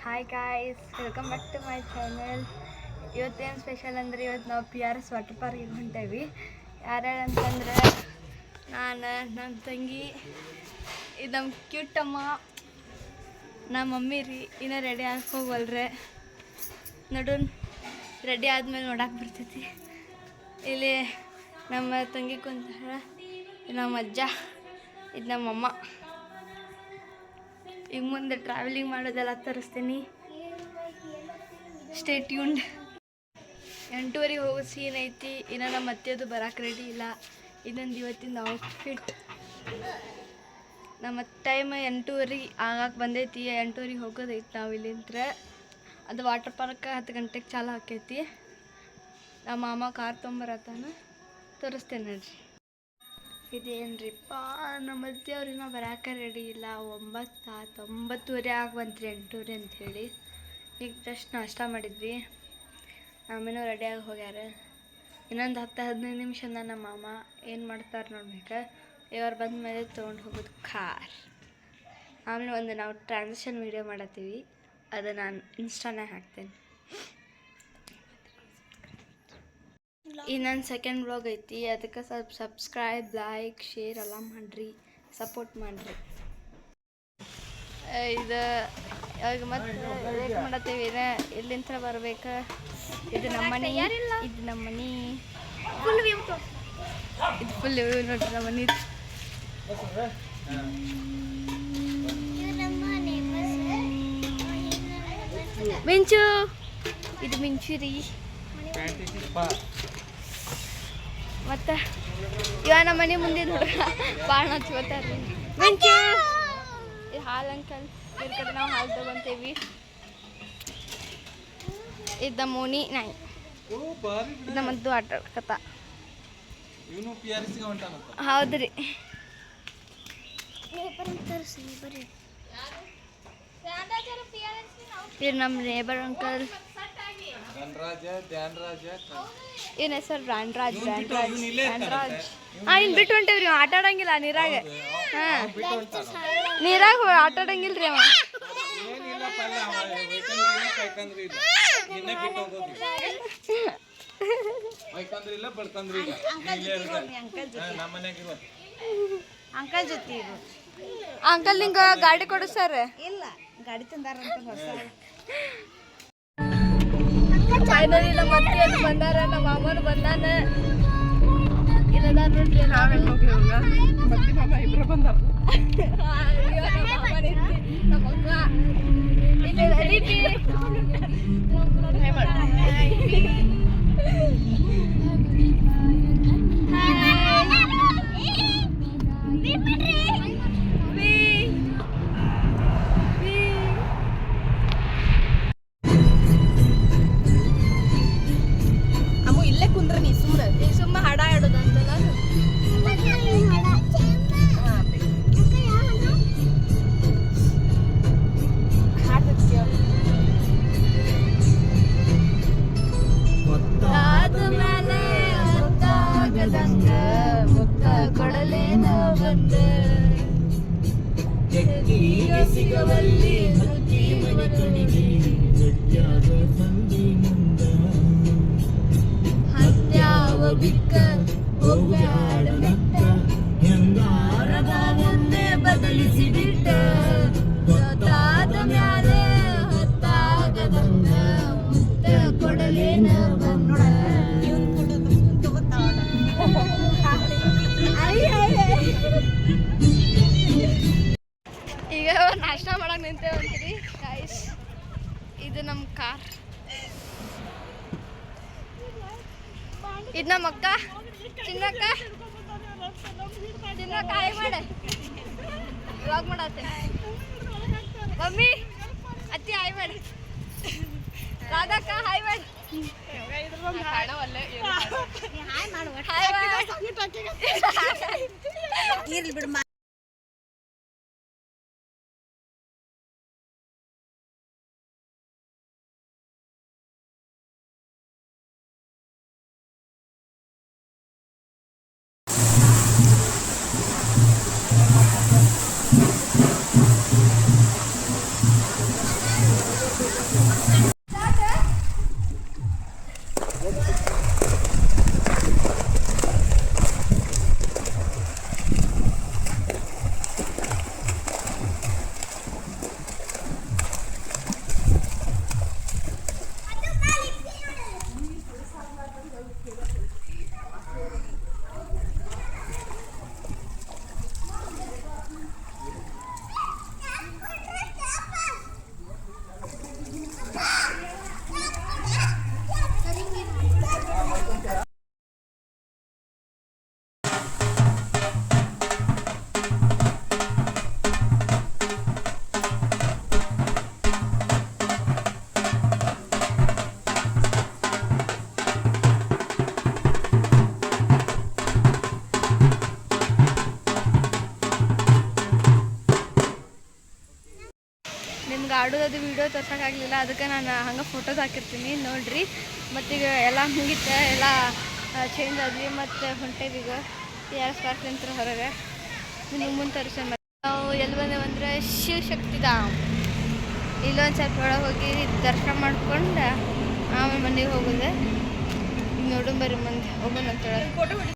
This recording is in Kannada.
Hi guys, welcome back to my channel. ಇವತ್ತೇನು ಸ್ಪೆಷಲ್ ಅಂದರೆ ಇವತ್ತು ನಾವು PRS ವಾಟರ್ ಪಾರ್ಕಿಗೆ ಹೊಂಟೇವಿ. ಯಾರ್ಯಾರು ಅಂತಂದ್ರೆ ನಾನು, ನನ್ನ ತಂಗಿ, ಇದು ನಮ್ಮ ಕ್ಯೂಟಮ್ಮ, ನಮ್ಮ ಮಮ್ಮಿ ರೀ. ಇನ್ನೂ ರೆಡಿ ಆಗಿ ಹೋಗವಲ್ರೆ. ನೋಡು, ರೆಡಿ ಆದಮೇಲೆ ನೋಡಕ್ಕೆ ಬರ್ತೈತಿ. ಇಲ್ಲಿ ನಮ್ಮ ತಂಗಿ ಕುಂತಾರ, ನಮ್ಮ ಅಜ್ಜ, ಇದು ನಮ್ಮಮ್ಮ. ಈಗ ಮುಂದೆ ಟ್ರಾವೆಲಿಂಗ್ ಮಾಡೋದೆಲ್ಲ ತರಿಸ್ತೀನಿ. Stay tuned. 8:30 ಹೋಗೋ ಸೀನ್ ಐತಿ. ಇನ್ನು ನಮ್ಮ ಅತ್ತೆದು ಬರೋಕೆ ರೆಡಿ ಇಲ್ಲ. ಇನ್ನೊಂದು ಇವತ್ತಿಂದ ಔಟ್ಫಿಟ್. ನಮ್ಮ ಟೈಮ್ 8:30 ಆಗಕ್ಕೆ ಬಂದೈತಿ. 8:30 ಹೋಗೋದೈತಿ ನಾವು ಇಲ್ಲಿಂದ. ಅದು ವಾಟರ್ ಪಾರ್ಕ್ 10 ಗಂಟೆಗೆ ಚಾಲು ಆಕೈತಿ. ನಮ್ಮ ಮಾಮ ಕಾರ್ ತೊಗೊಂಬರತ್ತಾನ, ತೋರಿಸ್ತೇನೆ ನೋಡ್ರಿ. ಇದೇನ್ರಿಪ್ಪ, ನಮ್ಮ ಅತ್ತೆಯವ್ರಿನ ಬರೋಕೆ ರೆಡಿ ಇಲ್ಲ. 9:30 ಬಂತ್ರಿ 8:30 ಅಂಥೇಳಿ. ಈಗ ಜಸ್ಟ್ ನಾಷ್ಟ ಮಾಡಿದ್ವಿ. ಆಮೇಲೆ ರೆಡಿಯಾಗಿ ಹೋಗ್ಯಾರ. ಇನ್ನೊಂದು 10-15 ನಿಮಿಷದಿಂದ ನಮ್ಮ ಮಾಮ ಏನು ಮಾಡ್ತಾರೆ ನೋಡ್ಬೇಕು. ಇವ್ರು ಬಂದ ಮೇಲೆ ತೊಗೊಂಡು ಹೋಗೋದು ಕಾರ್. ಆಮೇಲೆ ಒಂದು ನಾವು ಟ್ರಾನ್ಸಾಕ್ಷನ್ ವೀಡಿಯೋ ಮಾಡತ್ತೀವಿ, ಅದು ನಾನು ಇನ್ಸ್ಟಾನಾಗ ಹಾಕ್ತೇನೆ. ಇನ್ನೊಂದು ಸೆಕೆಂಡ್ ವ್ಲಾಗ್ ಐತಿ, ಅದಕ್ಕೆ ಸ್ವಲ್ಪ ಸಬ್ಸ್ಕ್ರೈಬ್, ಲೈಕ್, ಶೇರ್ ಎಲ್ಲ ಮಾಡಿರಿ, ಸಪೋರ್ಟ್ ಮಾಡಿರಿ. ಇದು ಇವಾಗ ಮತ್ತೆ ವೇಟ್ ಮಾಡತ್ತೀವಿ. ಎಲ್ಲಿಂದ ಬರ್ಬೇಕು. ಇದು ನಮ್ಮ ಮನೆ, ಇದು ನಮ್ಮ ಮನೆ. ಇದು ಫುಲ್ ವ್ಯೂ ನೋಡ್ರಿ ನಮ್ಮ ಮನೆ. ಮಿಂಚು, ಇದು ಮಿಂಚು ರೀ. ಮತ್ತು ಇವಾಗ ನಮ್ಮ ಮನೆ ಮುಂದೆ ನೋಡ್ರಿ ಭಾಳ ಹಚ್ಕೋತಾರ್ರಿ. ಮಿಂಚು, ಇದು ಹಾಲು ಅಂಕಲ್. ಇದ್ರ ಕಡೆ ನಾವು ಹಾಲು ತಗೊಂತೀವಿ. ಇದು ನಮ್ಮ ಮೋನಿ ನಾಯಿ. ಇದು ನಮ್ಮದ್ದು ಆಟ ಆಡ್ಕತ್ತ. ಹೌದ್ರಿ. ಇದು ನಮ್ಮ ನೇಬರ್ ಅಂಕಲ್. ಏನ ಹೆಸರು? ಧ್ಯಾನ್ರಾಜ್. ಇನ್ನು ಬಿಟ್ಟು ಹೊಂಟೇವ್ರಿ. ಆಟ ಆಡಂಗಿಲ್ಲ ನೀರಾಗ. ನೀರಾಗ ಆಟ ಆಡಂಗಿಲ್ರಿ ಅವ. ಅಂಕಲ್ ಜೊತೆ ಅಂಕಲ್ ನಿಂಗೆ ಗಾಡಿ ಕೊಡಿಸ್ತಾರ? ಇಲ್ಲ, ಗಾಡಿ ತಂದಾರ. ಫೈನಲಿ ನಮ್ಮ ಅತ್ತೆಯರು ಬಂದಾರ, ನಮ್ಮ ಮಾಮನು ಬಂದಾನ. ಇಲ್ಲದಾರ ನೋಡ್ರಿ. ಮತ್ತೆ ಮಾಮ ಇಬ್ರು ಬಂದಾರ. ನಮ್ಮ ಅಕ್ಕ ಸುಮ್ಮ ಹಾಡ ಆಡೋದಂತಲ್ಲ. ಆದ್ಮೇಲೆ ಗೊತ್ತಾಗದಂಗ ಮುಕ್ತ ಕೊಡಲೇನೋ ಬಂದ ಸಿಗವಲ್ಲಿ ಹತ್ಯಾವ ಬಿಕ್ಕ ಹೋಗ್ಯಾಡ ಮೆಟ್ಟ ಹೆಂಗಾರದ ಒಂದೇ ಬದಲಿಸಿ ಬಿಟ್ಟ ಗೊತ್ತಾದ ಮ್ಯಾಲೆ ಹೊತ್ತಾಗದಂಗ ಮುಕ್ತ ಕೊಡಲೇನ ಬಂದ. ಈಗ ನಾಷ್ಟ ಮಾಡಕ್ ನಿಂತೇವಂತೀರಿ ಗೈಸ್. ಇದು ನಮ್ಮ ಕಾರ್. ಇದು ನಮ್ಮ ಅಕ್ಕ ಚಿನ್ನಕ್ಕ. ಹಾಯ್ ಮಾಡ, ಇವಾಗ ಮಾಡತ್ತೆ ಮಮ್ಮಿ. ಅತ್ತಿ ಹಾಯ್ ಮಾಡಿ. ರಾಧಕ್ಕ ಹಾಯ್ ಮಾಡಿ. ಇರ್ಲಿ ಬಿಡು. ಮಾಡೋದು ವಿಡಿಯೋ ತೋರ್ಸೋಕ್ಕಾಗಲಿಲ್ಲ, ಅದಕ್ಕೆ ನಾನು ಹಂಗೆ ಫೋಟೋಸ್ ಹಾಕಿರ್ತೀನಿ ನೋಡಿರಿ. ಮತ್ತೀಗ ಎಲ್ಲ ಮುಗಿತ, ಎಲ್ಲ ಚೇಂಜ್ ಆದ್ವಿ, ಮತ್ತು ಹೊಂಟೇವೀಗ TRS ಪಾರ್ಕ್ಲಿಂತ ಹೊರಗೆ. ನಿಮಗೆ ಮುಂದೆ ತೋರಿಸೋಣ. ನಾವು ಎಲ್ಲಿ ಬಂದೇವಂದ್ರೆ ಶಿವಶಕ್ತಿಧಾಮ್. ಇಲ್ಲೊಂದು ಸ್ವಲ್ಪ ಒಳಗೆ ಹೋಗಿ ದರ್ಶನ ಮಾಡ್ಕೊಂಡು ಆಮೇಲೆ ಮನೆಗೆ ಹೋಗೋದೆ. ನೋಡು ಬರ್ರಿ ಮುಂದೆ ಹೋಗೋಣ ಅಂತ ಹೇಳಿ.